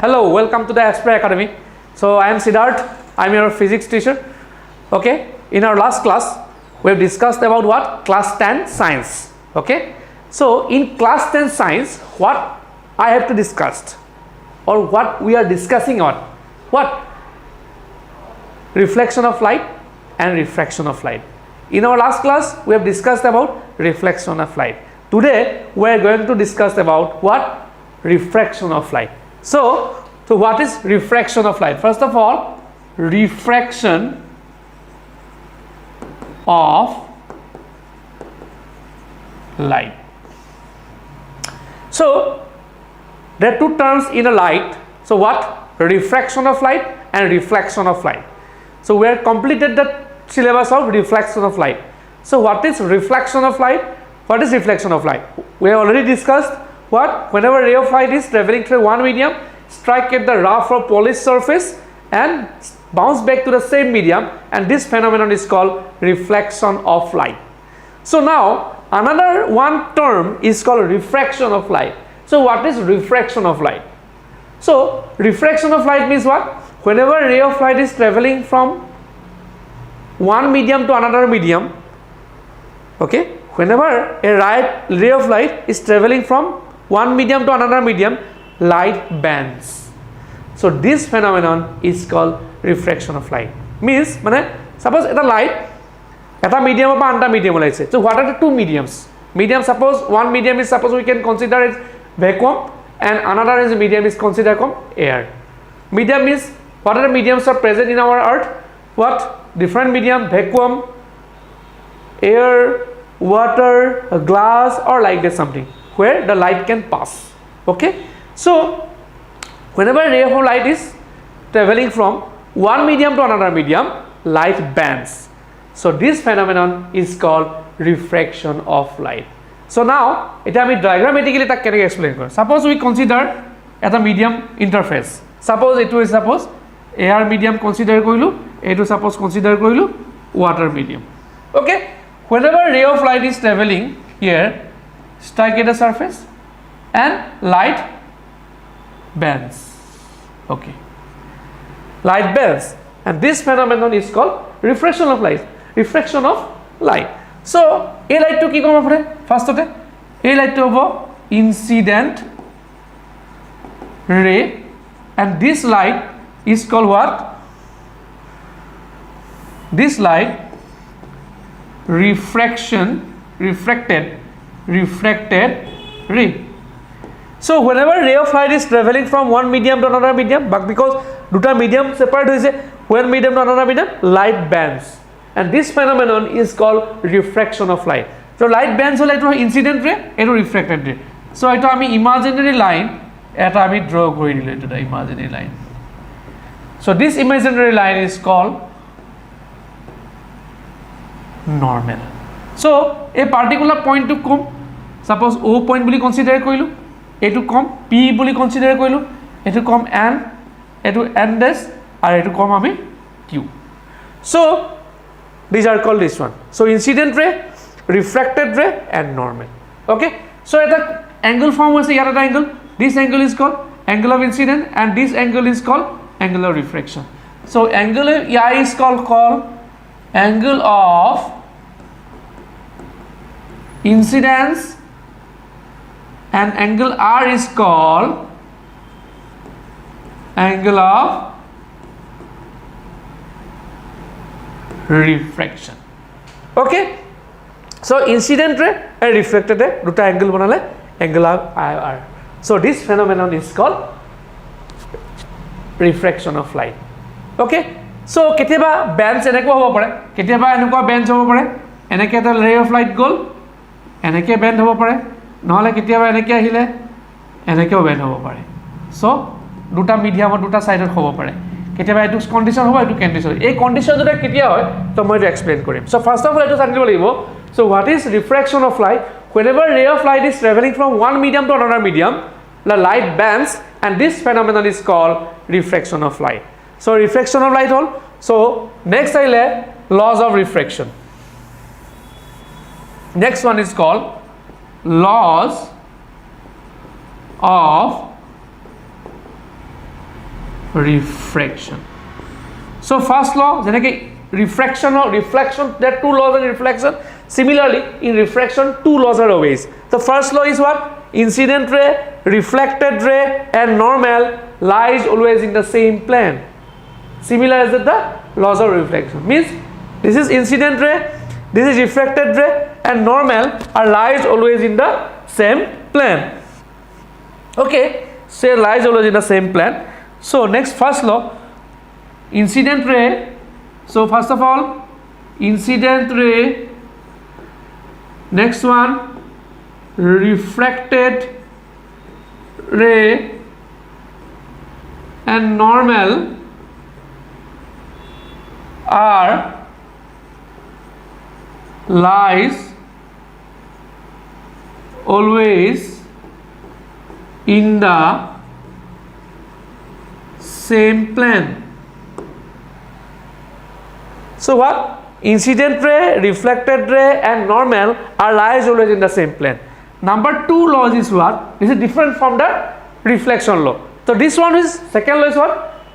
Hello, welcome to the Aspire Academy. So I am Siddhartha, I am your physics teacher. Okay, in our last class, we have discussed about what? Class 10 science. Okay, so in class 10 science, what I have to discuss or what we are discussing on? What? Reflection of light and refraction of light. In our last class, we have discussed about reflection of light. Today, we are going to discuss about what? Refraction of light. So what is refraction of light? First of all, refraction of light. So there are two terms in a light. So what? Refraction of light and reflection of light. So we have completed the syllabus of reflection of light. So what is reflection of light? What is reflection of light? We have already discussed what? Whenever ray of light is traveling through one medium, strike at the rough or polished surface and bounce back to the same medium, and this phenomenon is called reflection of light. So now another one term is called refraction of light. So what is refraction of light? So refraction of light means what? Whenever ray of light is traveling from one medium to another medium, okay, whenever a ray of light is traveling from one medium to another medium, light bends. So this phenomenon is called refraction of light. Means, suppose a light, a medium or another medium. So what are the two mediums? Medium, suppose one medium is, suppose we can consider it vacuum, and another is medium is considered air. Medium is, what are the mediums are present in our earth? What? Different medium, vacuum, air, water, glass, or like that something where the light can pass. Okay, so whenever ray of light is traveling from one medium to another medium, light bends. So this phenomenon is called refraction of light. So now it I diagrammatically tak can explain kor. Suppose we consider at a medium interface. Suppose it is suppose air medium consider koilu, it is suppose consider koilu water medium. Okay, whenever ray of light is traveling here, strike at the surface and light bends. Okay, light bends, and this phenomenon is called refraction of light. Refraction of light. So a light to ki kom apre first ote a light to hobo incident ray, and this light is called what? This light refracted ray. So whenever ray of light is traveling from one medium to another medium, but because duta medium separate hoise, one medium to another medium, light bends, and this phenomenon is called refraction of light. So light bends hole eto incident ray, eto refracted ray. So eto ami imaginary line eta ami draw kori dilu, eto imaginary line. So this imaginary line is called normal. So a particular point to come, suppose O point buli consider koilu, a to come P buli consider koilu, a to come N, a to N dash, or a to come ami Q. So these are called this one. So incident ray, refracted ray, and normal. Okay. So at the angle form was here at the angle. This angle is called angle of incident, and this angle is called angle of refraction. So angle I is called angle of incidence, and angle R is called angle of refraction. Okay, so incident ray and refracted ray duta angle banale angle of IR. So this phenomenon is called refraction of light. Okay, so ketiaba bands eneko hobo pare, ketiaba eneko bands hobo pare, eneke eta ray of light gol eneke bend hobo pare, নহলে ketiaba eneke ahile enekeo bend hobo pare. So duta medium or duta side hobo pare, ketiaba etu condition hobo etu condition, ei condition jota ketia hoy to moi to explain korim. So first of all etu janibo lagibo. So what is refraction of light? Whenever ray of light is traveling from one medium to another medium, the light bends, and this phenomenon is called refraction of light. So refraction of light hole. So next I lay laws of refraction. Next one is called laws of refraction. So first law, refraction or reflection, there are two laws in reflection. Similarly, in refraction, two laws are always. The first law is what? Incident ray, reflected ray, and normal lies always in the same plane. Similar as the laws of reflection. Means this is incident ray, this is reflected ray, and normal are lies always in the same plane. Okay, so lies always in the same plane. So next, first law, incident ray. So first of all, incident ray. Next one, refracted ray, and normal are lies always in the same plane. So what? Incident ray, reflected ray, and normal are lies always in the same plane. Number two law is what? This is different from the reflection law. So this one is, second law is what?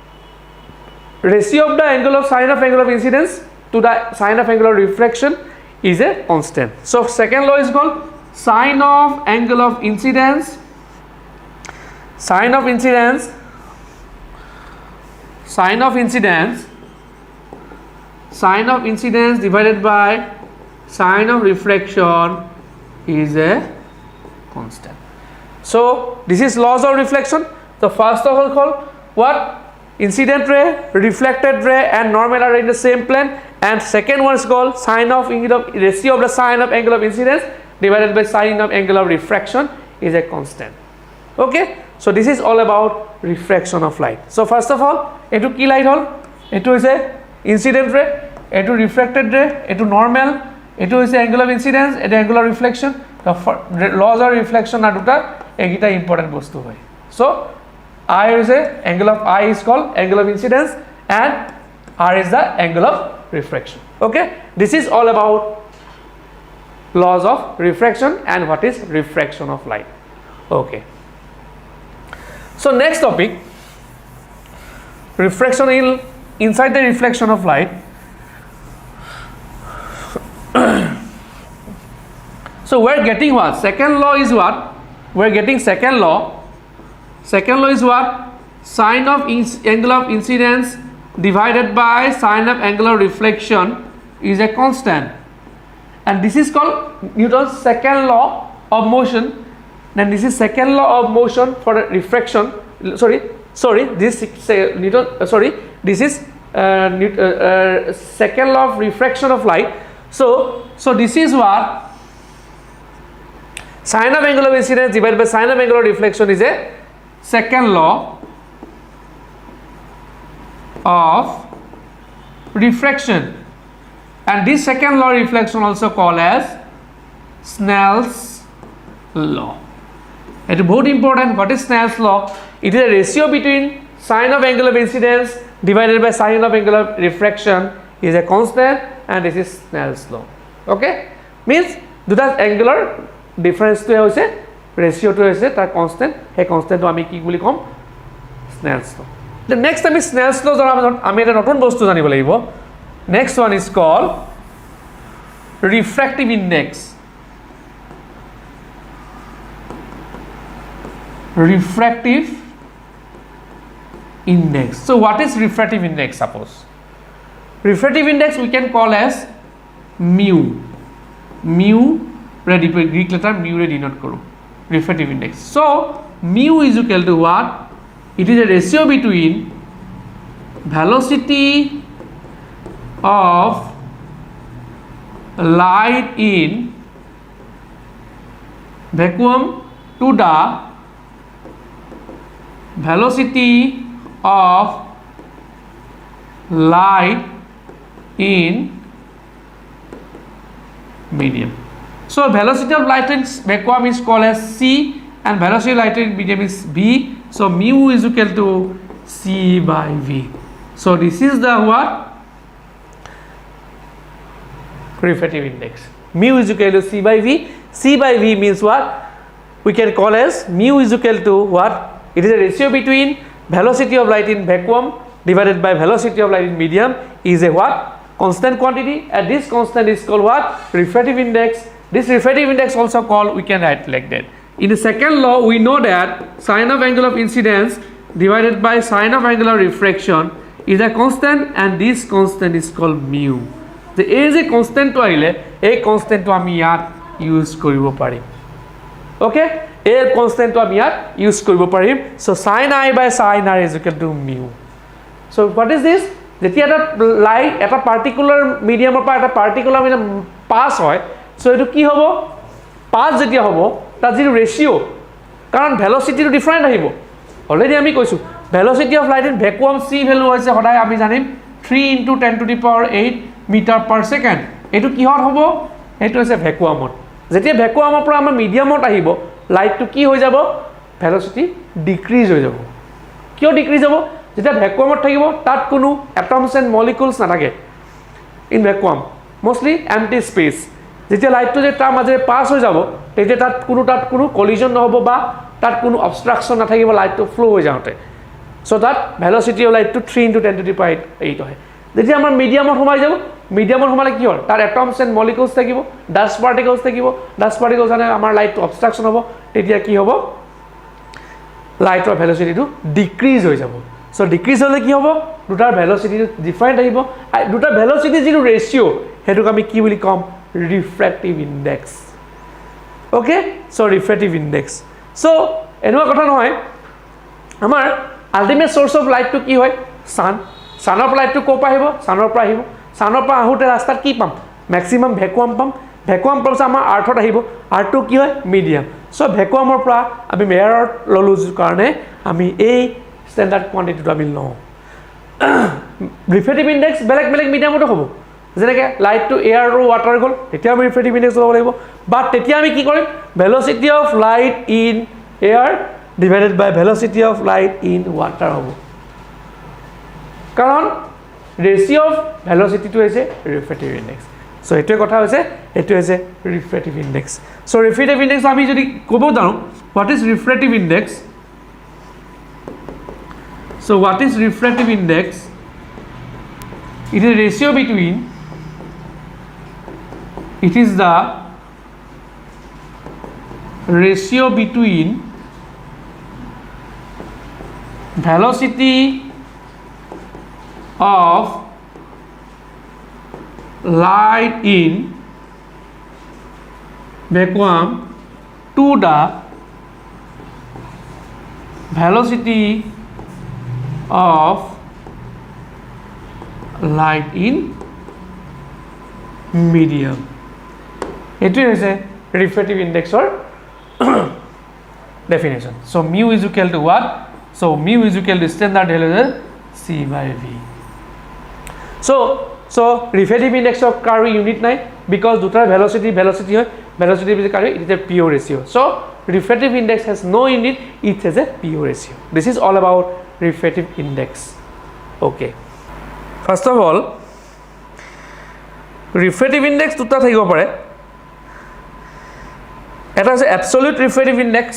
Ratio of the angle of sine of angle of incidence to the sine of angle of refraction is a constant. So second law is called sine of angle of incidence. Sine of incidence. Sine of incidence. Sine of incidence divided by sine of refraction is a constant. So this is laws of reflection. The first of all called what? Incident ray, reflected ray, and normal are in the same plane. And second one is called sine of ratio of the sine of angle of incidence divided by sine of angle of refraction is a constant. Okay, so this is all about refraction of light. So first of all, etu ki light hol? Etu is a incident ray, etu refracted ray, etu normal, etu is angle of incidence, etu angle of reflection. The laws of reflection are duta ekita important bostu hoy. So I is a angle of I is called angle of incidence, and R is the angle of refraction. Okay, this is all about laws of refraction and what is refraction of light. Okay, so next topic, refraction inside the reflection of light. So we're getting what? Second law is what? We're getting second law. Second law is what? Sine of angle of incidence divided by sine of angle of reflection is a constant. And this is called Newton's second law of motion. Then this is second law of motion for refraction. This is second law of refraction of light. So this is what? Sine of angle of incidence divided by sine of angle of reflection is a second law of refraction, and this second law of reflection also called as Snell's law. It is very important. What is Snell's law? It is a ratio between sine of angle of incidence divided by sine of angle of refraction is a constant, and this is Snell's law. Okay, means দুটা angular difference to hoise ratio to hoise tar constant, he constant to ami ki boli kom Snell's law. The next time is Snell's law ami eta notun bostu janibo lagibo. Next one is called refractive index. Refractive index. So what is refractive index? Suppose refractive index we can call as mu. Greek letter mu re denote karo refractive index. So mu is equal to what? It is a ratio between velocity of light in vacuum to the velocity of light in medium. So velocity of light in vacuum is called as C, and velocity of light in medium is V. So mu is equal to C by V. So this is the what? Refractive index. Mu is equal to C by V. C by V means what? We can call as mu is equal to what? It is a ratio between velocity of light in vacuum divided by velocity of light in medium is a what? Constant quantity, and this constant is called what? Refractive index. This refractive index also called, we can write like that. In the second law, we know that sine of angle of incidence divided by sine of angle of refraction is a constant, and this constant is called mu. The a is a constant to ahile, a constant to ami yat use koribo parim. Okay, a constant to ami yat use koribo parim. So sin I by sin r is equal to mu. So what is this? যেতিয়া এটা light এটা particular মিডিয়ামৰ পৰা এটা particular medium pass হয়, so এটো কি হ'ব? Pass যেতিয়া হ'ব তাৰ যি ৰেশিও, কাৰণ ভেলোসিটিটো ডিফাৰেন্ট আহিব। অলৰেডি আমি কৈছো velocity of light in vacuum c value হৈছে সদায় আমি জানিম 3 × 10⁸ মিটাৰ পাৰ সেকেন্ড। এটো কিহত হ'ব? এটো হৈছে ভ্যাকুয়ামত। যেতিয়া ভ্যাকুয়ামৰ পৰা আমাৰ মিডিয়ামত আহিব, লাইটটো কি হৈ যাব? ভেলোসিটি ডিক্ৰিজ হৈ যাব। কিয় ডিক্ৰিজ হ'ব? যেতিয়া ভ্যাকুয়ামত থাকিব তাত কোনো এটমস এন্ড মলিকুলস নাথাকে in vacuum, mostly empty space. যেতিয়া লাইটটো যে তাৰ মাজেৰে পাস হৈ যাব, তেতিয়া তাত কোনো কলিজন নহব বা তাত কোনো অবষ্ট্ৰাকশন নাথাকিব, লাইটটো ফ্লো হৈ যাওঁতে। সো তাত ভেলোসিটি অফ লাইটটো 3 × 10⁸ হয়। যেতিয়া আমাৰ মিডিয়ামত সোমাই যাব, মিডিয়ামত সোমালে কি হয়? তাৰ এটমস এন্ড মলিকুলস থাকিব, ডাস্ট পাৰ্টিকলস থাকিব। ডাস্ট পাৰ্টিকলস মানে আমাৰ লাইটটো অবষ্ট্ৰাকশন হ'ব, তেতিয়া কি হ'ব? লাইটৰ ভেলোসিটিটো ডিক্ৰিজ হৈ যাব। সো ডিক্ৰিজ হলে কি হ'ব? দুটাৰ ভেলোসিটি ডিফাৰেন্ট আহিব। দুটাৰ ভেলোসিটি যিটো ৰেশিও হেতুক আমি কি বুলি কম? Refractive index. Okay, so refractive index. So এনেকুৱা কথা নহয়, আমাৰ আল্টিমেট সোৰ্স অফ লাইটটো কি হয়? সান। সানৰ পৰা লাইটটো ক'ৰ পৰা আহিব? সানৰ পৰা আহিব। সানৰ পৰা আহোঁতে ৰাস্তাত কি পাম? ম্যাক্সিমাম ভ্যাকুয়াম পাম। ভ্যাকুয়াম পাম আমাৰ আৰ্থত আহিব। আৰ্থটো কি হয়? মিডিয়াম। সো ভ্যাকুয়ামৰ পৰা আমি মেয়াৰত ললো কাৰণে আমি এই স্ট্যান্ডাৰ্ড কোয়ান্টিটিটো আমি লওঁ। ৰিফ্ৰ্যাক্টিভ ইন্ডেক্স বেলেগ বেলেগ মিডিয়ামতো হ'ব। যেনেকৈ লাইটটো এয়াৰ আৰু ৱাটাৰ গ'ল, তেতিয়া আমি ৰিফ্ৰেক্টিভ ইন্ডেক্স ল'ব লাগিব। বাট তেতিয়া আমি কি কৰিম? Velocity of light in air divided by velocity of light in water হ'ব, কাৰণ ৰেচিঅ' অফ ভেলোসিটিটো হৈছে ৰিফ্ৰেক্টিভ ইন্ডেক্স। সো এইটোৱে কথা হৈছে, এইটো হৈছে refractive index. So refractive index আমি যদি ক'ব জানো, what is refractive index? So what is refractive index? It is ratio between, it is the ratio between velocity of light in vacuum to the velocity of light in medium. It is a refractive index or definition. So mu is equal to what? So mu is equal to standard value C by V. So refractive index of carry unit নাই, because দুটাৰ velocity হয়, velocity with carry, it is a pure ratio. So refractive index has no unit, it has a pure ratio. This is all about refractive index. Okay, first of all, refractive index দুটা থাকিব পাৰে। এটা আছে absolute refractive index,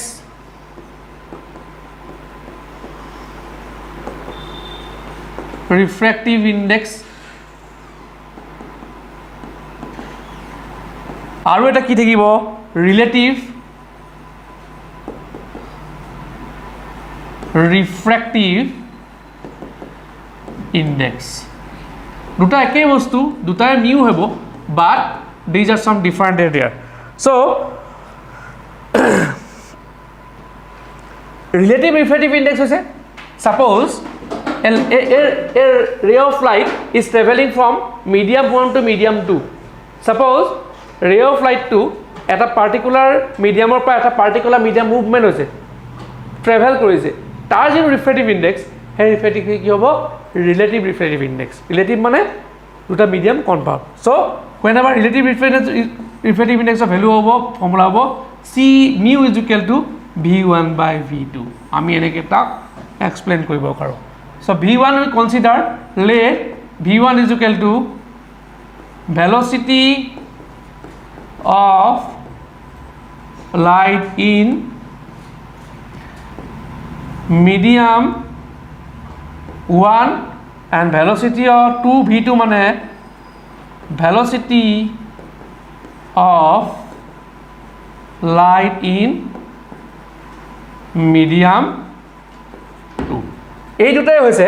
refractive index, আৰু এটা কি থাকিব? relative refractive index. দুটা একেই বস্তু, দুটাই মিউ হ'ব, but these are some different area. So relative refractive index হৈছে, suppose a ray of light is traveling from medium 1 to medium 2. Suppose ray of light to এটা particular mediumৰ পৰা এটা particular medium movement হৈছে, travel কৰিছে, তাৰ যিটো refractive index, সেই refractive কি হ'ব? Relative refractive index. ৰিলেটিভ মানে দুটা medium convert. So whenever relative refractive index of value হ'ব, ফৰ্মুলা হ'ব C mu is equal to V1 by V2. আমি এনেকৈ তাক এক্সপ্লেইন কৰিব পাৰোঁ। So V1 we consider, let V1 is equal to velocity of light in medium 1 and velocity of 2 v2 মানে velocity of light in medium 2 এই দুটাই হৈছে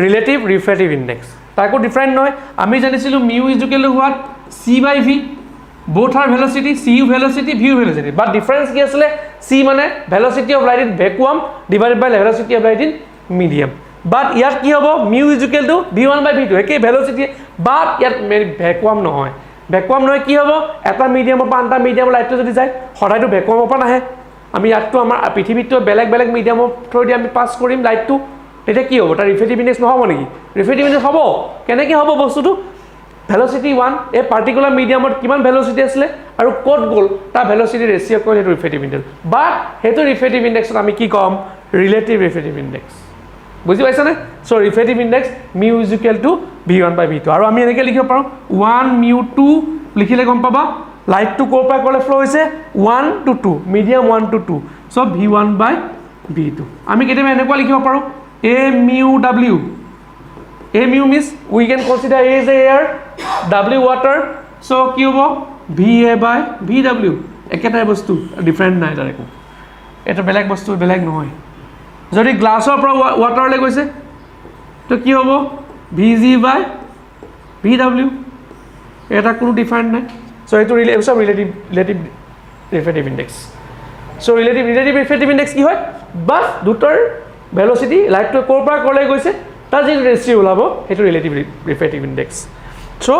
relative refractive index তাকো ডিফারেন্ট নয় আমি জানিছিলো mu is equal to what c by v both are velocity c velocity v velocity but difference কি আসলে c মানে velocity of light in vacuum divided by velocity of light in medium but ইয়াত কি হ'ব mu is equal to v1 by v2 একে velocity but ইয়াত vacuum নহয় vacuum নহয় কি হ'ব এটা মিডিয়ামৰ পৰা আনটা মিডিয়ামৰ লাইটটো যদি যায় হঠাৎ vacuumৰ পৰা নাহে আমি ইয়াতটো আমাৰ পৃথিৱীটো বেলেগ বেলেগ মিডিয়ামৰ থ্ৰুদি আমি পাস কৰিম লাইটটো এটা কি হ'ব তাৰ রিফ্র্যাক্টিভ ইন্ডেক্স নহব নেকি রিফ্র্যাক্টিভ ইন্ডেক্স হ'ব কেনেকৈ হ'ব বস্তুটো velocity 1 a particular medium or kiman velocity asle aru code gol ta velocity ratio ko hetu refractive index but hetu refractive index ami ki kom relative refractive index বুঝি পাইছা না so refractive index mu is equal to v1 by v2 aru ami eneke likhibo paro 1 mu 2 likhile gom paba light to ko pa kole flow hoise 1 to 2 medium 1 to 2 so v1 by v2 ami kete enekwa likhibo paro a mu w a mu means we can consider a is air w water so কি হ'ব va by vw একেটাই বস্তু different নাই তাৰ একো এটা বেলেগ বস্তু বেলেগ নহয় যদি গ্লাছৰ পৰা ওয়াটাৰলৈ গৈছে তো কি হ'ব vg by vw এটা কোনো ডিফারেন্ট নাই so এটো relative refractive index so relative refractive index কি হয় বাস দুটাৰ ভেলোসিটি লাইটটো কোৰ পৰা ক'লৈ গৈছে তাৰ যে ৰেশিও ওলাব হেতু ৰিলেটিভ ৰিফ্ৰ্যাক্টিভ ইন্ডেক্স so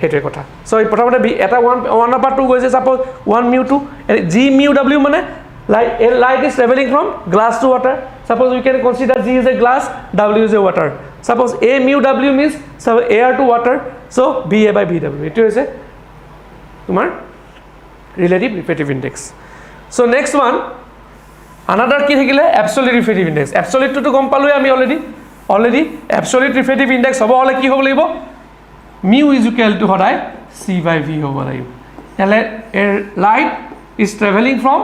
হেতুৱে কথা so এই প্ৰথমতে এটা 1 over 2 গৈছে suppose 1 mu 2 g mu w মানে light is traveling from glass to water suppose we can consider g is a glass w is a water suppose a mu w means air to water so va by vw এটো হৈছে তোমাৰ relative refractive index so next one another কি থাকিলে absolute refractive index absolute to গম পালোই আমি already absolute refractive index হ'ব হলে কি হ'ব লাগিব mu is equal to hodai c by v হ'ব লাগিব hele light is traveling from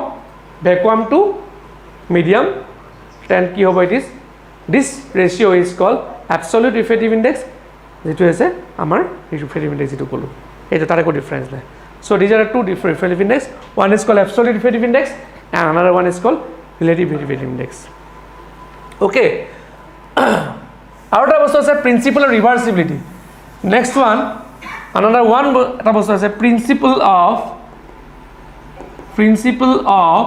vacuum to medium then কি হ'ব it is this ratio is called absolute refractive index যেটো আছে আমাৰ refractive index যেটো কলো এটা তার একো ডিফারেন্স নাই so these are two different refractive index one is called absolute refractive index and another one is called relative refractive index okay আৰু এটা বস্তু আছে principle of reversibility next one another one এটা বস্তু আছে principle of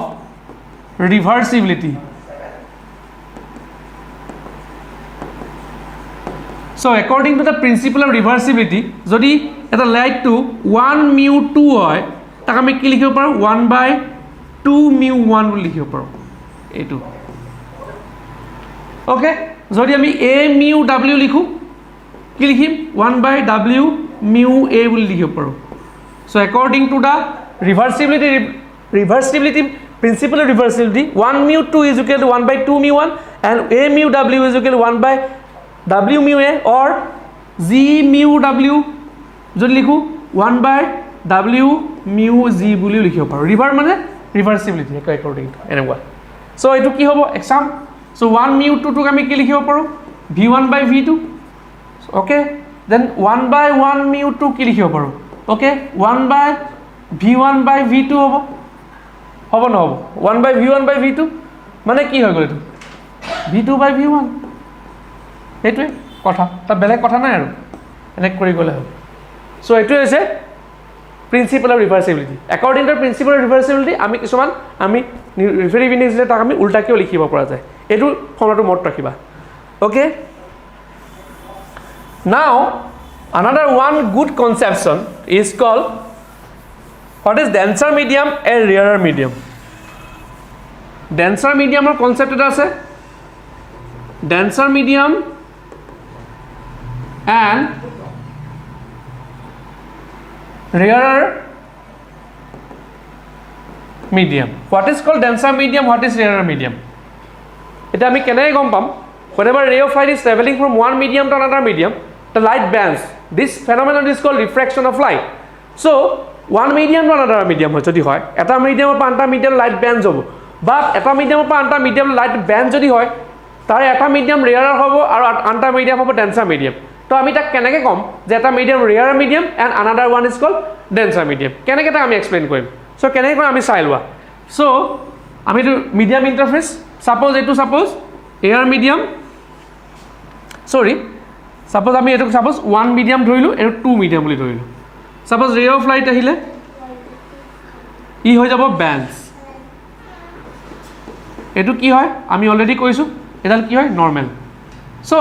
reversibility so according to the principle of reversibility যদি এটা light to 1 mu 2 হয় তাক আমি কি লিখিব পাৰো 1 by 2 mu 1 বুলি লিখিব পাৰো এটো ওকে যদি আমি a mu w লিখো কি লিখিম 1 by w mu a বুলি লিখিব পাৰো so according to the reversibility principle of reversibility 1 mu 2 is equal to 1 by 2 mu 1 and a mu w is equal to 1 by w mu a or g mu w যদি লিখো 1 by w mu g বুলি লিখিব পাৰো river মানে ৰিভাৰ্সিবিলিটি according to এনেকুৱা so এটো কি হ'ব এক্সাম so 1 mu 2 টোক আমি কি লিখিব পাৰো v1 by v2 okay then 1 by 1 mu 2 কি লিখিব পাৰো okay 1 by v1 by v2 হ'ব নহব 1 by v1 by v2 মানে কি হৈ গ'ল এটো v2 by v1 এটোৱে কথা তা বেলেগ কথা নাই আৰু এনে কৰি গলে হ'ব so এটো হৈছে principle of reversibility according to principle of reversibility আমি কিছুমান আমি ৰিফ্ৰ্যাক্টিভ ইন্ডেক্স যে তাক আমি উল্টাকেও লিখিব পৰা যায় এটো ফৰ্মটো মনত ৰাখিবা okay now another one good conception is called what is denser medium and rarer medium denser medium or concept এটা আছে denser medium and rarer medium what is called denser medium what is rarer medium এটা আমি কেনে গম পাম whenever ray of light is traveling from one medium to another medium the light bends this phenomenon is called refraction of light so one medium to another medium যদি হয় এটা মিডিয়ামৰ পৰা আনটা medium light band হ'ব বা এটা মিডিয়ামৰ পৰা আনটা medium light band যদি হয় তাৰ এটা মিডিয়াম ৰেয়াৰ হ'ব আৰু আনটা মিডিয়াম হ'ব ডেন্সাৰ মিডিয়াম তো আমি তাক কেনেকৈ ক'ম যে এটা medium rarer medium and another one is called denser medium কেনেকৈ তাক আমি এক্সপ্লেইন কৰিম চ' কেনেকৈ কৰিম আমি চাই লোৱা চ' আমি এইটো মিডিয়াম ইণ্টাৰফেচ ছাপ'জ এইটো ছাপ'জ এয়াৰ মিডিয়াম সৰি ছাপ'জ আমি এইটো ছাপ'জ 1 মিডিয়াম ধৰিলোঁ আৰু 2 মিডিয়াম বুলি ধৰিলোঁ ছাপ'জ ৰে অফ লাইট আহিলে ই হৈ যাব বেঞ্চ এইটো কি হয় আমি অলৰেডি কৈছোঁ এডাল কি হয় নৰ্মেল চ'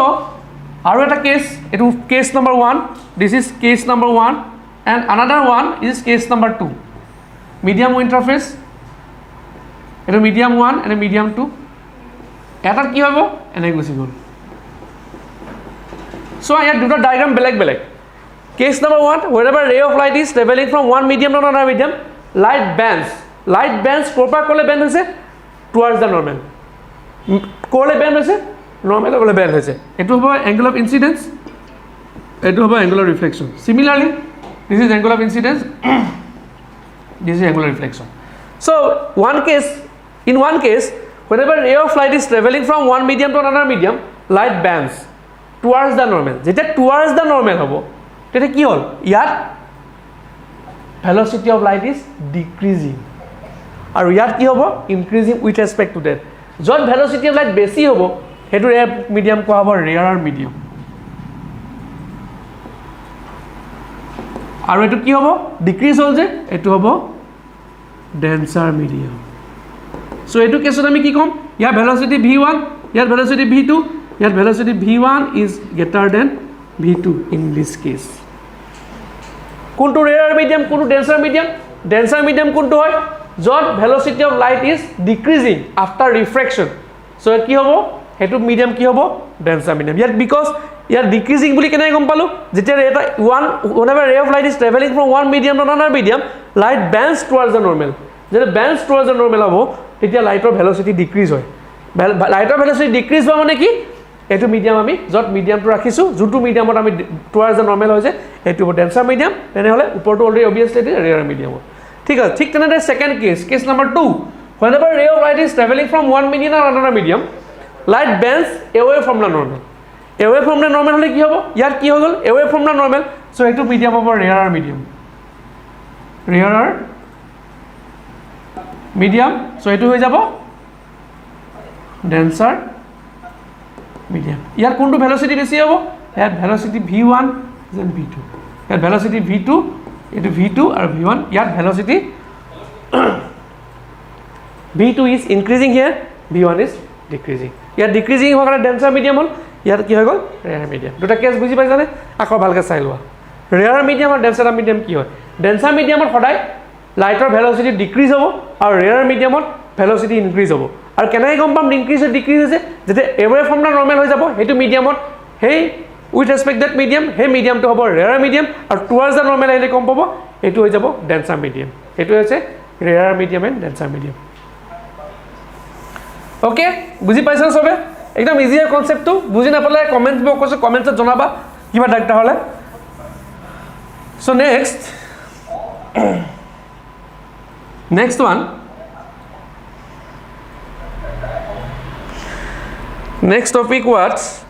আৰু এটা কেছ এইটো case number 1 this is case number 1 and another one is case number 2 medium interface এইটো মিডিয়াম 1 এণ্ড মিডিয়াম 2 এটাত কি হ'ব এনে গুচি গ'ল চ' ইয়াত দুটা ডায়েগ্ৰাম বেলেগ বেলেগ cash number 1 wherever ray of light is traveling from one medium to another medium light bends ক'ৰ পৰা ক'লৈ বেণ্ড হৈছে towards the normal ক'লৈ বেণ্ড হৈছে নৰ্মেল ক'লৈ বেণ্ড হৈছে এইটো হ'ব এংগল অফ ইনচিডেন্স এইটো হ'ব angle of reflection similarly this is angle of incidence this is angle of reflection so' in one case whenever ray of light is traveling from one medium to another medium light bends towards the normal যেতিয়া towards the normal হ'ব তেতিয়া কি হ'ল ইয়াত velocity of light is decreasing আৰু ইয়াত কি হ'ব increasing with respect to that য'ত velocity of light বেছি হ'ব সেইটো ৰে মিডিয়াম কোৱা হ'ব ৰেয়াৰ মিডিয়াম আৰু এইটো কি হ'ব ডিক্ৰিজ হ'ল যে এইটো হ'ব ডেন্সাৰ মিডিয়াম চ' এইটো কেছত আমি কি ক'ম ইয়াৰ ভেলচিটি v1 ইয়াৰ ভেলচিটি v2 ইয়াৰ velocity v1 is greater than v2 in this case কোনটো ৰেয়াৰ মিডিয়াম কোনটো ডেন্সাৰ মিডিয়াম কোনটো হয় য'ত velocity of light is decreasing after refraction so' ইয়াত কি হ'ব সেইটো মিডিয়াম কি হ'ব ডেন্সাৰ মিডিয়াম ইয়াত বিকজ ইয়াত ডিক্ৰিজিং বুলি কেনেকৈ গম পালোঁ যেতিয়া এটা whenever ray of light is traveling from one medium to another medium light bends towards the normal যেতিয়া bends towards the normal হ'ব তেতিয়া লাইটৰ ভেলচিটি ডিক্ৰিজ হয় লাইটৰ ভেলচিটি ডিক্ৰিজ হোৱা মানে কি এইটো মিডিয়াম আমি য'ত মিডিয়ামটো ৰাখিছোঁ যোনটো মিডিয়ামত আমি টুৱাৰ্ডছ দ্য নৰ্মেল হৈছে এইটো হ'ব ডেন্সাৰ মিডিয়াম তেনেহ'লে ওপৰটো অলৰেডি অবভিয়াছলি ৰেয়াৰ মিডিয়াম হ'ব ঠিক আছে ঠিক তেনেদৰে second case number 2 whenever ray of light is traveling from one medium to another medium light bends away from the normal হ'লে কি হ'ব ইয়াত কি হৈ গ'ল away from the normal চ' এইটো মিডিয়াম হ'ব ৰেয়াৰ মিডিয়াম চ' এইটো হৈ যাব ডেন্সাৰ মিডিয়াম ইয়াত কোনটো ভেলচিটি বেছি হ'ব ইয়াত ভেলচিটি v1 দেন v2 ইয়াত ভেলচিটি v2 এইটো v2 আৰু v1 ইয়াত velocity v2 is increasing here v1 is decreasing ইয়াত ডিক্ৰিজিং হোৱাৰ কাৰণে ডেন্সাৰ মিডিয়াম হ'ল ইয়াত কি হৈ গ'ল ৰেয়াৰ মিডিয়াম দুটা কেছ বুজি পাইছানে আকৌ ভালকৈ চাই লোৱা ৰেয়াৰ মিডিয়াম আৰু ডেন্সাৰ মিডিয়াম কি হয় ডেন্সাৰ মিডিয়ামত সদায় লাইটৰ ভেলচিটি ডিক্ৰিজ হ'ব আৰু ৰেয়াৰ মিডিয়ামত ভেলচিটি ইনক্ৰিজ হ'ব আৰু কেনেকৈ গম পাম ইনক্ৰিজ ডিক্ৰিজ হৈছে যেতিয়া এৱে ফ্ৰম দ্য নৰ্মেল হৈ যাব সেইটো মিডিয়ামত সেই উইথ ৰেচপেক্ট ডেট মিডিয়াম সেই মিডিয়ামটো হ'ব ৰেয়াৰ মিডিয়াম আৰু টুৱাৰ্ডছ দ্য নৰ্মেল আহিলে গম পাব এইটো হৈ যাব ডেন্সাৰ মিডিয়াম এইটো হৈছে rare medium and dancer medium okay বুজি পাইছা চবে একদম ইজি হয় কনচেপ্টটো বুজি নাপালে কমেণ্ট বক্সত কমেণ্টছত জনাবা কিবা ডাক্তৰ হ'লে চ' next one next topic was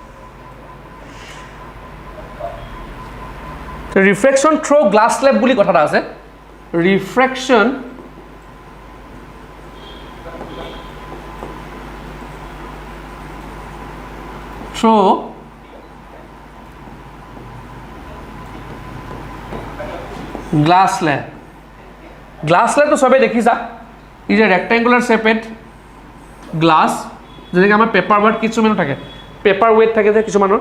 refraction through glass slab বুলি কথা আছে refraction through glass slab তো সবে দেখিছা is a rectangular shaped glass যেনেকৈ আমাৰ পেপাৰ ৱেট কিছুমানৰ থাকে পেপাৰ ৱেট থাকে যে কিছুমানৰ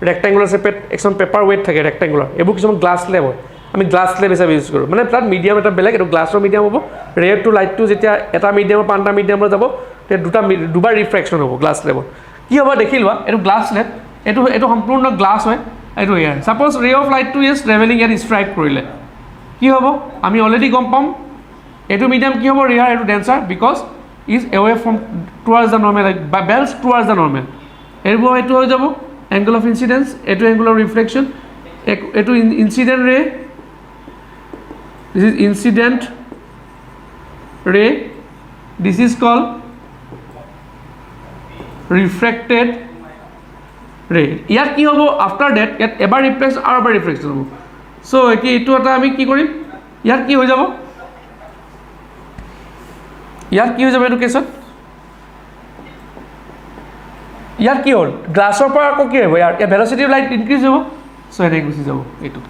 ৰেক্টেংগুলাৰ শেপেড এখন পেপাৰ ৱেট থাকে ৰেক্টেংগুলাৰ এইবোৰ কিছুমান গ্লাছ স্লেব হয় আমি গ্লাছ স্লেব হিচাপে ইউজ কৰোঁ মানে তাত মিডিয়াম এটা বেলেগ এইটো গ্লাছৰ মিডিয়াম হ'ব ৰেড টু লাইটটো যেতিয়া এটা মিডিয়ামৰ পৰা আনটা মিডিয়ামলৈ যাব তেতিয়া দুবাৰ ৰিফ্ৰেকশ্যন হ'ব গ্লাছ স্লেবত কি হ'ব দেখি লোৱা এইটো গ্লাছ স্লেব এইটো সম্পূৰ্ণ গ্লাছ হয় এইটো এয়াৰ ছাপ'জ ৰে অফ লাইটটো ইজ ট্ৰেভেলিং ইয়াত ষ্ট্ৰাইক কৰিলে কি হ'ব আমি অলৰেডি গম পাম এইটো মিডিয়াম কি হ'ব ৰেয়াৰ এইটো dancer because is away from towards the normal বা বেলছ টুৱাৰ্ডছ দ্য নৰ্মেল এইটো হৈ যাব এংগল অফ ইনচিডেন্স এইটো এংগল অফ ৰিফ্লেকশ্যন এইটো ইনচিডেণ্ট ৰে দিছ ইজ ইনচিডেণ্ট ৰে this is call refracted ray ইয়াত কি হ'ব after that ইয়াত এবাৰ ৰিফ্লেকশ্যন আৰু এবাৰ ৰিফ্লেকশ্যন হ'ব সো একি এটো এটা আমি কি কৰিম ইয়াত কি হৈ যাব ইয়াত কি হৈ যাব এটো কেছত ইয়াত কি হ'ল গ্লাছৰ পৰা আকৌ কি হ'ব ইয়াৰ ভেলোচিটি অফ লাইট ইনক্ৰিজ হ'ব সো এনে গুছি যাব এটো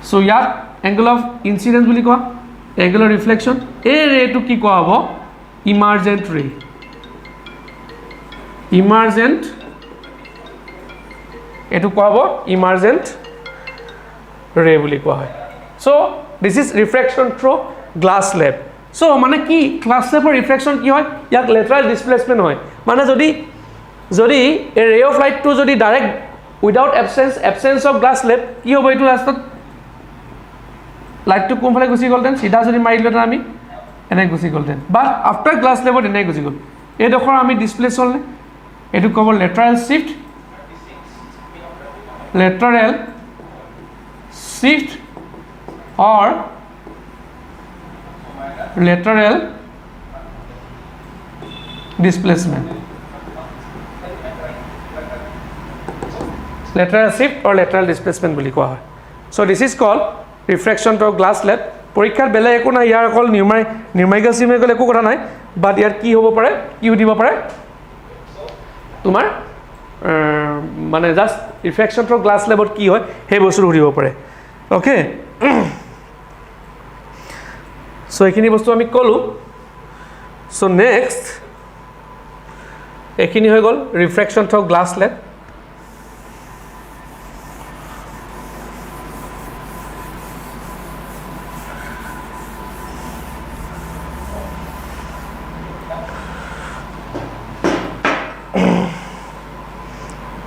সো ইয়াত angle of incidence বুলি কোৱা angle of reflection এই ৰেটো কি কোৱা হ'ব emergent ray emergent এটো কোৱা হ'ব emergent ray বুলি কোৱা হয় so this is refraction through glass slab so মানে কি glass slab or refraction কি হয় ইয়াক lateral displacement হয় মানে যদি a ray of light to যদি direct without absence of glass slab কি হ'ব এটো লাষ্টত লাইট টু কোনফালে গুছি গ'লতেন সিধা যদি মাৰিলতেন আমি এনে গুছি গ'লতেন বাট আফটাৰ গ্লাছ লেভত এনে গুছি গ'ল এই দেখৰ আমি ডিসপ্লেস হ'লনে এটো কব lateral shift or lateral displacement lateral shift or lateral displacement বুলি কোৱা হয় so this is called refraction to glass slab পৰীক্ষাত বেলে একো না ইয়াৰ অকল নিউমেৰিকেল সিমেৰিকেল একো কথা নাই বাট ইয়াৰ কি হ'ব পাৰে কি দিব পাৰে তোমাৰ মানে জাস্ট refraction to glass slabত কি হয় হে বস্তু দিব পাৰে ওকে সো এখিনি বস্তু আমি কলো সো নেক্সট এখিনি হৈ গল refraction to glass slab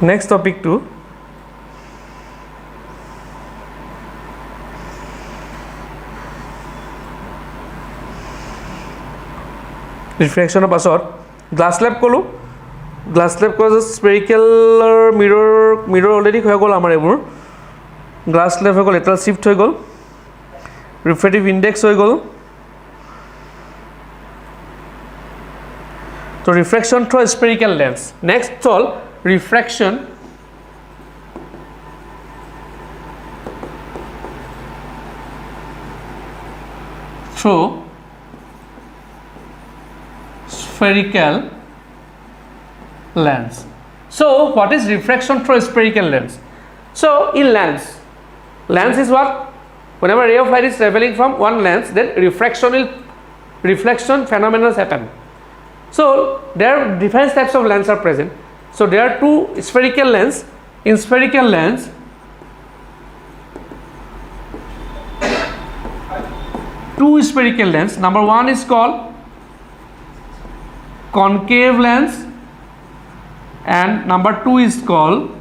next topic to refraction of asort glass slab kolu glass slab cause spherical mirror already hoy gol amar ebur glass slab hoy gol lateral shift hoy gol refractive index hoy gol so refraction through spherical lens next all refraction through spherical lens so what is refraction through spherical lens so in lens is what whenever ray of light is traveling from one lens then reflection phenomena happen so there are different types of lens are present so there are two spherical lens in spherical lens number one is called concave lens and number two is called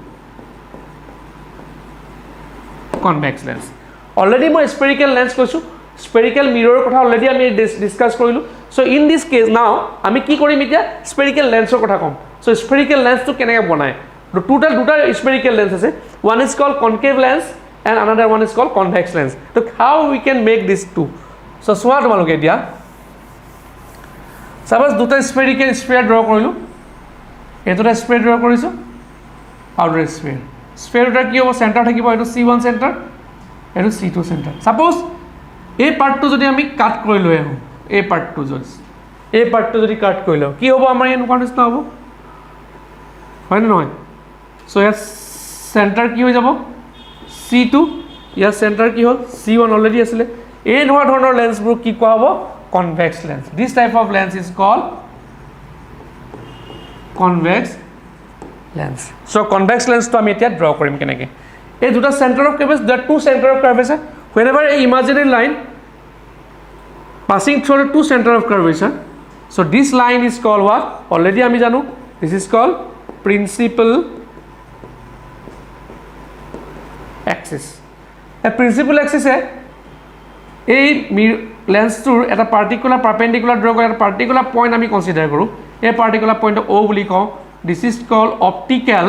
convex lens already মই spherical lens কৈছো spherical mirror কথা already আমি discuss কৰিলো so in this case now আমি কি কৰিম এতিয়া spherical lens ৰ কথা কম so spherical lens to কেনেকৈ বনায় total দুটা spherical lens আছে one is called concave lens and another one is called convex lens so how we can make these two so চোৱা তোমালোকে এতিয়া suppose দুটা spherical sphere draw কৰিলো এটোটা sphere draw কৰিছো outer sphere এটা কি হ'ব center থাকিব এটো c1 center এটো c2 center suppose এই পার্টটো যদি আমি কাট কৰি লৈ আহো এই পাৰ্টটো যদি কাট কৰি লও কি হ'ব আমাৰ এনেকুৱা নিচিনা হ'ব হয় না নহয় সো ইয়াৰ সেন্টাৰ কি হৈ যাব c2 ইয়াৰ সেন্টাৰ কি হ'ল c1 অলৰেডি আছিল এই ধৰণৰ লেন্সবোৰ কি কোৱা হ'ব convex lens this type of lens is called convex lens so convex lens to আমি এতিয়া draw কৰিম কেনেকৈ এই দুটা center of curvature there are two center of curvature whenever a imaginary line passing through the two center of curvature so this line is called what already আমি জানো this is called principal axis a principal axis है এই lens tour at a particular perpendicular draw at a particular point আমি consider কৰো এই particular point O বুলি কওঁ this is called optical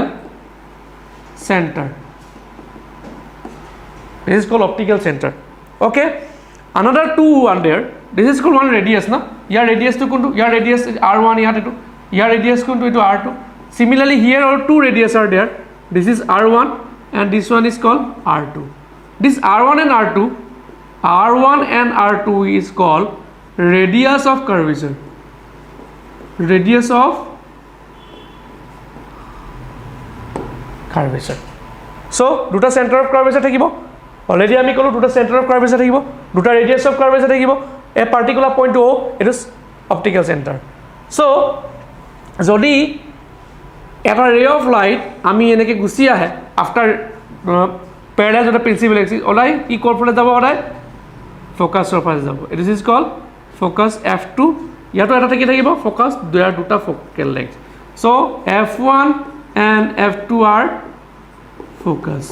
center this is called optical center okay another two one there this is called one radius na your radius to kuntu your radius r1 here to Here radius কোনটো এটো r2 similarly here or two radius are there this is r1 and this one is called r2 this r1 and r2 is called radius of curvature so দুটা center of curvature থাকিব already আমি কলো দুটা center of curvature থাকিব দুটা radius of curvature থাকিব a particular point O it is optical center so যদি এটা ray of light আমি এনেকে গুছি আহে after parallel to the principal axis ওলাই কি করফলে যাব ওলাই ফোকাস surface যাব it is called focus f2 ইয়াতো এটা কি থাকিব focus দুটা focal length so f1 and f2 are focus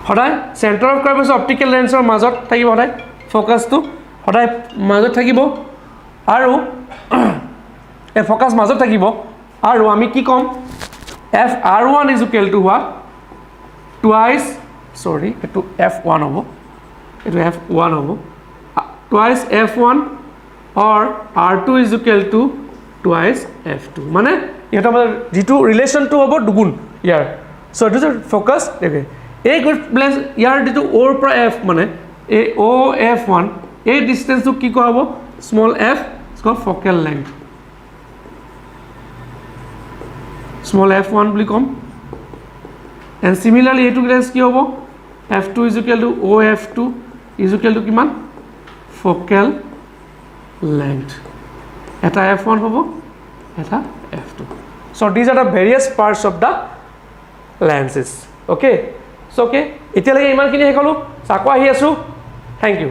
হদায় center of curvature optical lens or মাজত থাকিব হদায় focus to হদায় মাজত থাকিব আৰু এই focus মাজত থাকিব আৰু আমি কি কম fr1 is equal to what twice sorry to f1 হ'ব এটো f1 হ'ব twice f1 or r2 is equal to twice f2 মানে এটা আমাৰ যেটো ৰিলেশন টু হ'ব দুগুণ ইয়াৰ সো ইট ইজ ফোকাস দেখে এই প্লেস ইয়াৰ যেটো o ৰ পৰা f মানে এই o f1 এই ডিসটেন্স টু কি কৰা হ'ব small f is called focal length small f1 বুলি কম and similarly এইটো গ্লেন্স কি হ'ব f2 is equal to o f2 is equal to কিমান focal length এটা f1 হ'ব এটা f2 so these are the various parts of the lenses okay so okay এতিয়ালৈকে ইমানখিনি হেকলো চাকো আহি আছো thank you